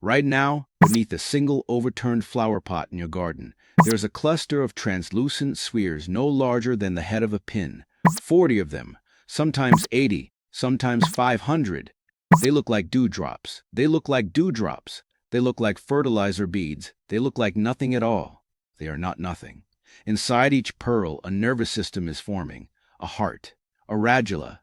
Right now, beneath a single overturned flower pot in your garden, there's a cluster of translucent spheres no larger than the head of a pin. 40 of them, sometimes 80, sometimes 500. They look like dewdrops. They look like dewdrops. They look like fertilizer beads. They look like nothing at all. They are not nothing. Inside each pearl, a nervous system is forming. A heart. A radula.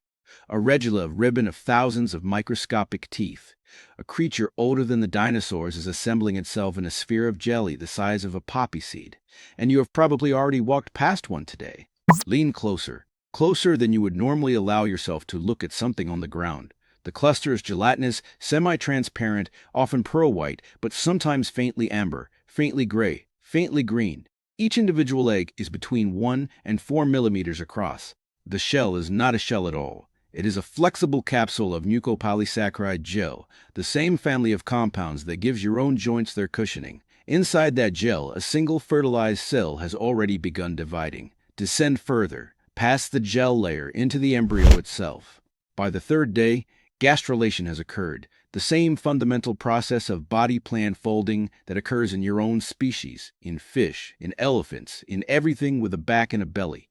A radula, a ribbon of thousands of microscopic teeth. A creature older than the dinosaurs is assembling itself in a sphere of jelly the size of a poppy seed. And you have probably already walked past one today. Lean closer. Closer than you would normally allow yourself to look at something on the ground. The cluster is gelatinous, semi-transparent, often pearl-white, but sometimes faintly amber, faintly gray, faintly green. Each individual egg is between 1 and 4 millimeters across. The shell is not a shell at all. It is a flexible capsule of mucopolysaccharide gel, the same family of compounds that gives your own joints their cushioning. Inside that gel, a single fertilized cell has already begun dividing. Descend further, past the gel layer into the embryo itself. By the third day, gastrulation has occurred, the same fundamental process of body-plan folding that occurs in your own species, in fish, in elephants, in everything with a back and a belly.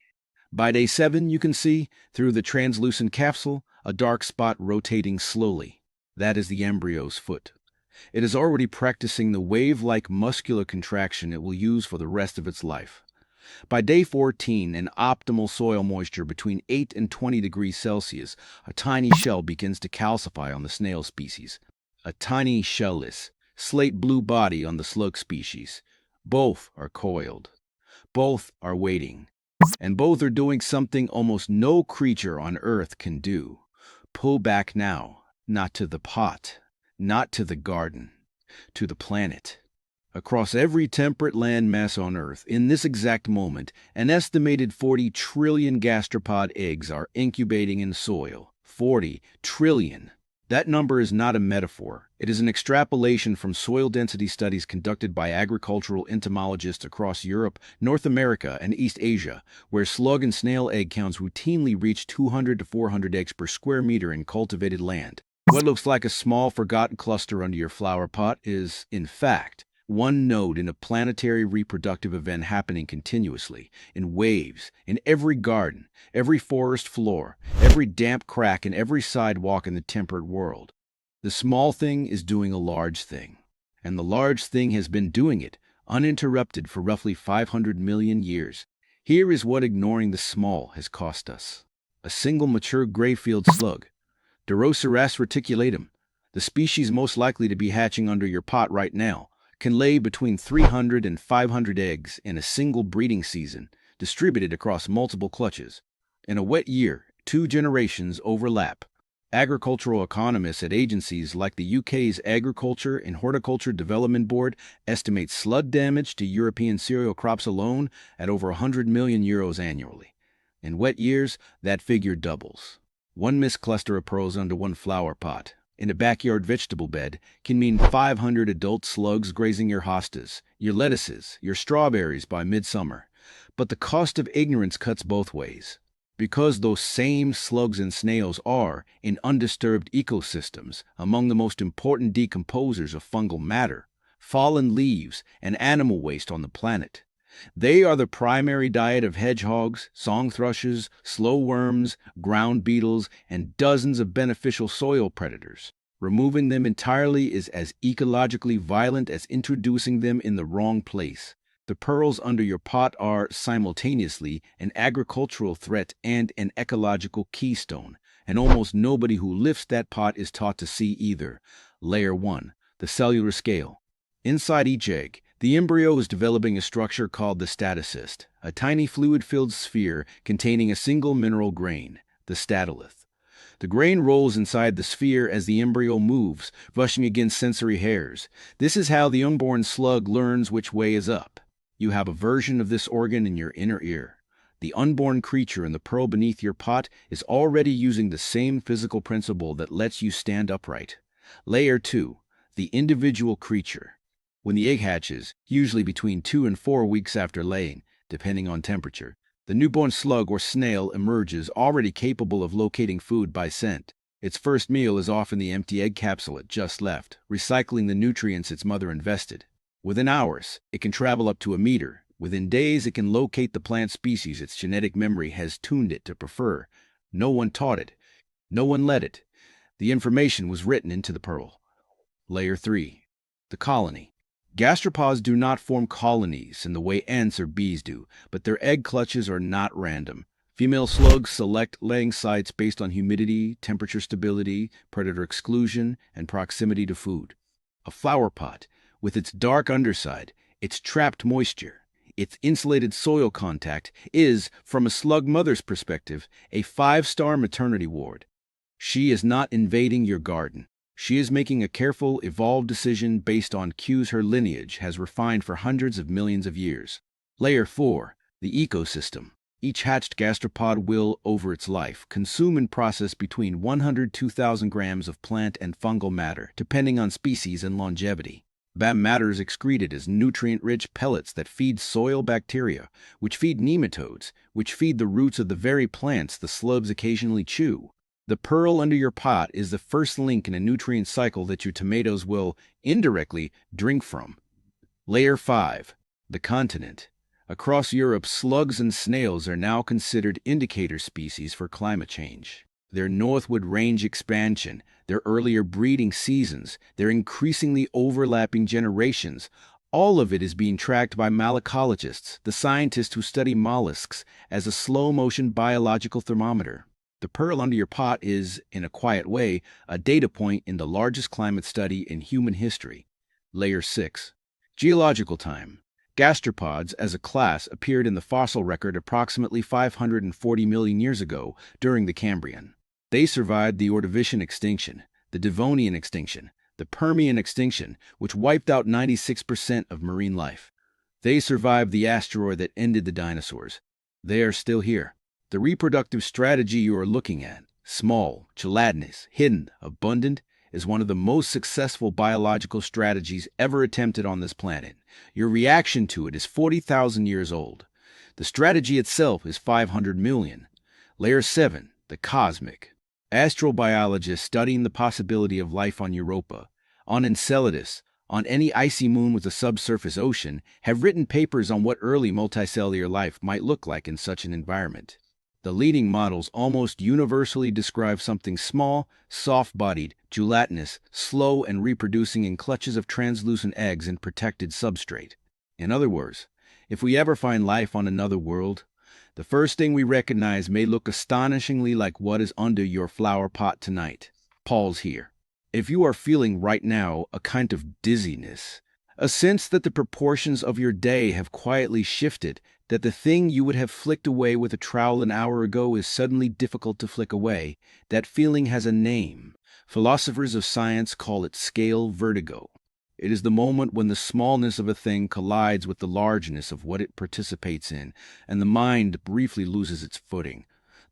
By day 7, you can see, through the translucent capsule, a dark spot rotating slowly. That is the embryo's foot. It is already practicing the wave-like muscular contraction it will use for the rest of its life. By day 14, an optimal soil moisture between 8 and 20 degrees Celsius, a tiny shell begins to calcify on the snail species. A tiny shellless, slate blue body on the slug species. Both are coiled. Both are waiting. And both are doing something almost no creature on Earth can do. Pull back now, not to the pot, not to the garden, to the planet. Across every temperate land mass on Earth, in this exact moment, an estimated 40 trillion gastropod eggs are incubating in soil. 40 trillion. That number is not a metaphor. It is an extrapolation from soil density studies conducted by agricultural entomologists across Europe, North America, and East Asia, where slug and snail egg counts routinely reach 200 to 400 eggs per square meter in cultivated land. What looks like a small forgotten cluster under your flower pot is, in fact, one node in a planetary reproductive event happening continuously, in waves, in every garden, every forest floor, every damp crack in every sidewalk in the temperate world. The small thing is doing a large thing, and the large thing has been doing it, uninterrupted for roughly 500 million years. Here is what ignoring the small has cost us. A single mature gray-field slug, Dinosaurs reticulatum, the species most likely to be hatching under your pot right now, can lay between 300 and 500 eggs in a single breeding season, distributed across multiple clutches. In a wet year, 2 generations overlap. Agricultural economists at agencies like the UK's Agriculture and Horticulture Development Board estimate slug damage to European cereal crops alone at over €100 million annually. In wet years, that figure doubles. One missed cluster of pearls under one flower pot in a backyard vegetable bed can mean 500 adult slugs grazing your hostas, your lettuces, your strawberries by midsummer. But the cost of ignorance cuts both ways. Because those same slugs and snails are, in undisturbed ecosystems, among the most important decomposers of fungal matter, fallen leaves, and animal waste on the planet. They are the primary diet of hedgehogs, song thrushes, slow worms, ground beetles, and dozens of beneficial soil predators. Removing them entirely is as ecologically violent as introducing them in the wrong place. The pearls under your pot are, simultaneously, an agricultural threat and an ecological keystone, and almost nobody who lifts that pot is taught to see either. Layer 1. The cellular scale. Inside each egg, the embryo is developing a structure called the statocyst, a tiny fluid-filled sphere containing a single mineral grain, the statolith. The grain rolls inside the sphere as the embryo moves, brushing against sensory hairs. This is how the unborn slug learns which way is up. You have a version of this organ in your inner ear. The unborn creature in the pearl beneath your pot is already using the same physical principle that lets you stand upright. Layer 2. The individual creature. When the egg hatches, usually between 2 and 4 weeks after laying, depending on temperature, the newborn slug or snail emerges already capable of locating food by scent. Its first meal is often the empty egg capsule it just left, recycling the nutrients its mother invested. Within hours, it can travel up to a meter. Within days, it can locate the plant species its genetic memory has tuned it to prefer. No one taught it. No one led it. The information was written into the pearl. Layer 3. The colony. Gastropods do not form colonies in the way ants or bees do, but their egg clutches are not random. Female slugs select laying sites based on humidity, temperature stability, predator exclusion, and proximity to food. A flowerpot, with its dark underside, its trapped moisture, its insulated soil contact, is, from a slug mother's perspective, a 5-star maternity ward. She is not invading your garden. She is making a careful, evolved decision based on cues her lineage has refined for hundreds of millions of years. Layer 4. The ecosystem. Each hatched gastropod will, over its life, consume and process between 100 to 2,000 grams of plant and fungal matter, depending on species and longevity. That matter is excreted as nutrient-rich pellets that feed soil bacteria, which feed nematodes, which feed the roots of the very plants the slugs occasionally chew. The pearl under your pot is the first link in a nutrient cycle that your tomatoes will, indirectly, drink from. Layer 5. The continent. Across Europe, slugs and snails are now considered indicator species for climate change. Their northward range expansion, their earlier breeding seasons, their increasingly overlapping generations, all of it is being tracked by malacologists, the scientists who study mollusks, as a slow-motion biological thermometer. The pearl under your pot is, in a quiet way, a data point in the largest climate study in human history. Layer 6. Geological time. Gastropods, as a class, appeared in the fossil record approximately 540 million years ago during the Cambrian. They survived the Ordovician extinction, the Devonian extinction, the Permian extinction, which wiped out 96% of marine life. They survived the asteroid that ended the dinosaurs. They are still here. The reproductive strategy you are looking at, small, gelatinous, hidden, abundant, is one of the most successful biological strategies ever attempted on this planet. Your reaction to it is 40,000 years old. The strategy itself is 500 million. Layer 7, the cosmic. Astrobiologists studying the possibility of life on Europa, on Enceladus, on any icy moon with a subsurface ocean, have written papers on what early multicellular life might look like in such an environment. The leading models almost universally describe something small, soft-bodied, gelatinous, slow, and reproducing in clutches of translucent eggs in protected substrate. In other words, if we ever find life on another world, the first thing we recognize may look astonishingly like what is under your flower pot tonight. Pause here. If you are feeling right now a kind of dizziness, a sense that the proportions of your day have quietly shifted, that the thing you would have flicked away with a trowel an hour ago is suddenly difficult to flick away, that feeling has a name. Philosophers of science call it scale vertigo. It is the moment when the smallness of a thing collides with the largeness of what it participates in, and the mind briefly loses its footing.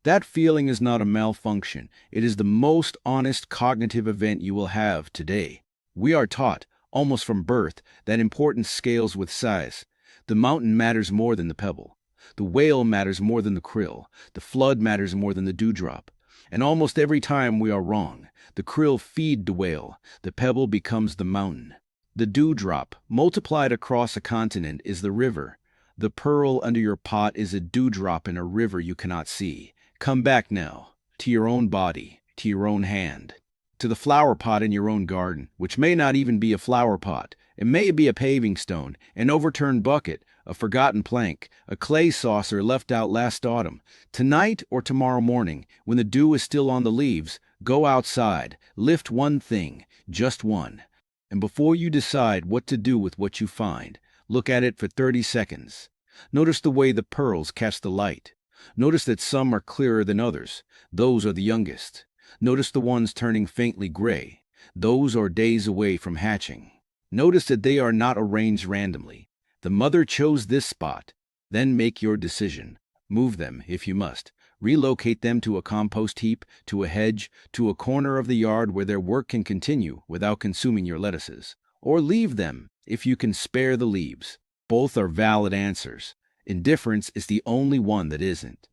That feeling is not a malfunction. It is the most honest cognitive event you will have today. We are taught, almost from birth, that importance scales with size. The mountain matters more than the pebble. The whale matters more than the krill. The flood matters more than the dewdrop. And almost every time we are wrong. The krill feed the whale. The pebble becomes the mountain. The dewdrop, multiplied across a continent, is the river. The pearl under your pot is a dewdrop in a river you cannot see. Come back now, to your own body, to your own hand, to the flower pot in your own garden, which may not even be a flower pot. It may be a paving stone, an overturned bucket, a forgotten plank, a clay saucer left out last autumn. Tonight or tomorrow morning, when the dew is still on the leaves, go outside, lift one thing, just one. And before you decide what to do with what you find, look at it for 30 seconds. Notice the way the pearls catch the light. Notice that some are clearer than others. Those are the youngest. Notice the ones turning faintly gray. Those are days away from hatching. Notice that they are not arranged randomly. The mother chose this spot. Then make your decision. Move them, if you must. Relocate them to a compost heap, to a hedge, to a corner of the yard where their work can continue without consuming your lettuces. Or leave them, if you can spare the leaves. Both are valid answers. Indifference is the only one that isn't.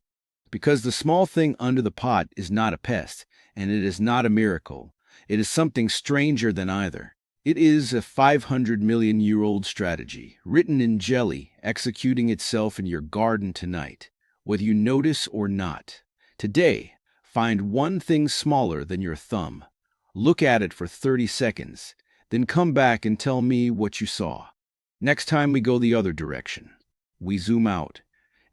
Because the small thing under the pot is not a pest. And it is not a miracle. It is something stranger than either. It is a 500 million-year-old strategy, written in jelly, executing itself in your garden tonight, whether you notice or not. Today, find one thing smaller than your thumb. Look at it for 30 seconds, then come back and tell me what you saw. Next time we go the other direction. We zoom out,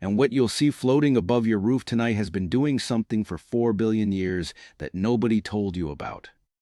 and what you'll see floating above your roof tonight has been doing something for 4 billion years that nobody told you about.